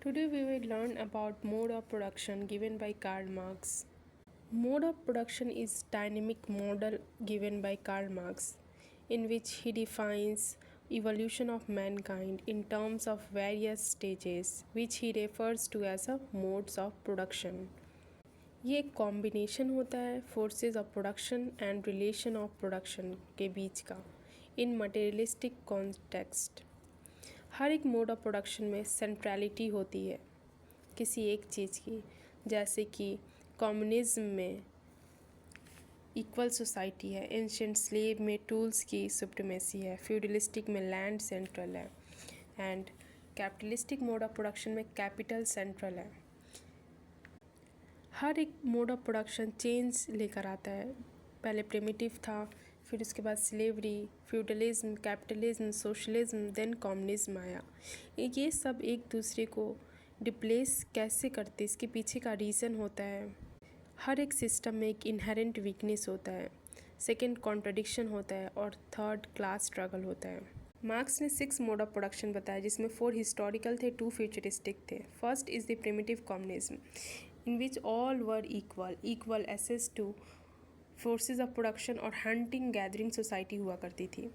Today we will learn about mode of production given by Karl Marx. Mode of production is dynamic model given by Karl Marx in which he defines evolution of mankind in terms of various stages which he refers to as a modes of production. ये एक combination होता है forces of production and relation of production के बीच का इन materialistic context. हर एक mode of production में centrality होती है किसी एक चीज़ की, जैसे कि कम्युनिज्म में इक्वल सोसाइटी है, एंशिएंट स्लेव में टूल्स की सुप्रीमेसी है, फ्यूडलिस्टिक में लैंड सेंट्रल है and capitalistic mode of production में कैपिटल सेंट्रल है। हर एक मोड ऑफ प्रोडक्शन चेंज लेकर आता है। पहले प्रिमिटिव था, फिर उसके बाद slavery, feudalism, capitalism, socialism, then communism आया। ये सब एक दूसरे को डिप्लेस कैसे करते, इसके पीछे का रीज़न होता है। हर एक सिस्टम में एक इनहेरेंट वीकनेस होता है, सेकंड कॉन्ट्रडिक्शन होता है और थर्ड क्लास स्ट्रगल होता है। मार्क्स ने 6 मोड ऑफ प्रोडक्शन बताया जिसमें 4 हिस्टोरिकल थे, 2 फ्यूचरिस्टिक थे। First is the primitive communism in which all were equal access to forces of production और hunting gathering society हुआ करती थी।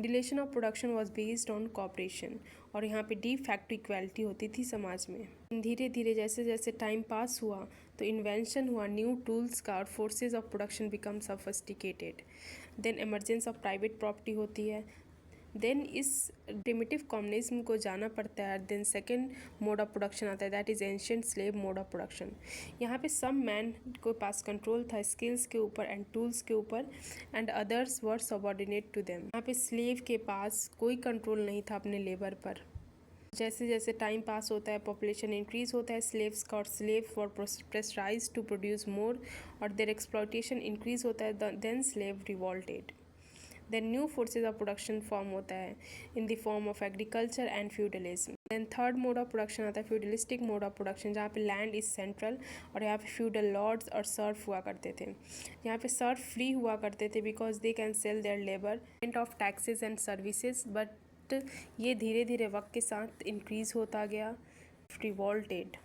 relation of production was based on cooperation और यहाँ पे de facto equality होती थी समाज में। धीरे धीरे जैसे जैसे टाइम पास हुआ तो इन्वेंशन हुआ न्यू टूल्स का और forces of production become sophisticated. Then emergence of private property होती है। देन इस प्रिमिटिव कम्युनिज्म को जाना पड़ता है। Then second mode of production आता है, that is ancient slave mode of production. यहाँ पे सम मैन को पास कंट्रोल था स्किल्स के ऊपर एंड टूल्स के ऊपर and others were subordinate to them. यहाँ पे स्लेव के पास कोई कंट्रोल नहीं था अपने लेबर पर। जैसे जैसे टाइम पास होता है, पॉपुलेशन इंक्रीज होता है स्लेव्स का और slave for pressurize to produce more और देयर एक्सप्लॉयटेशन इंक्रीज होता है, then slave revolted. Then new forces of production form होता है in the form of agriculture and feudalism. Then third mode of production आता है feudalistic mode of production, जहाँ पे land is central और यहाँ पे फ्यूडल लॉर्ड्स और सर्फ हुआ करते थे। यहाँ पे सर्फ फ्री हुआ करते थे because they can sell their labour of taxes and services, but ये धीरे धीरे वक्त के साथ इंक्रीज होता गया। Revolted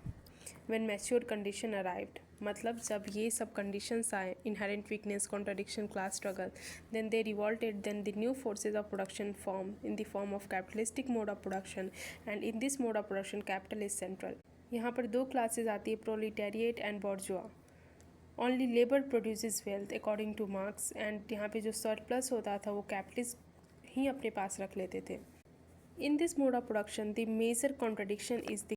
when mature condition arrived, मतलब जब ये सब कंडीशंस आए, inherent weakness, contradiction, class struggle, then they revolted, then the new forces of production form in the form of capitalistic mode of production and in this mode of production capital is central. यहाँ पर 2 classes आती है, proletariat and bourgeois. Only labour produces wealth according to Marx and यहाँ पे जो surplus होता था वो कैपिटलिस्ट ही अपने पास रख लेते थे। In this mode of production the major contradiction is the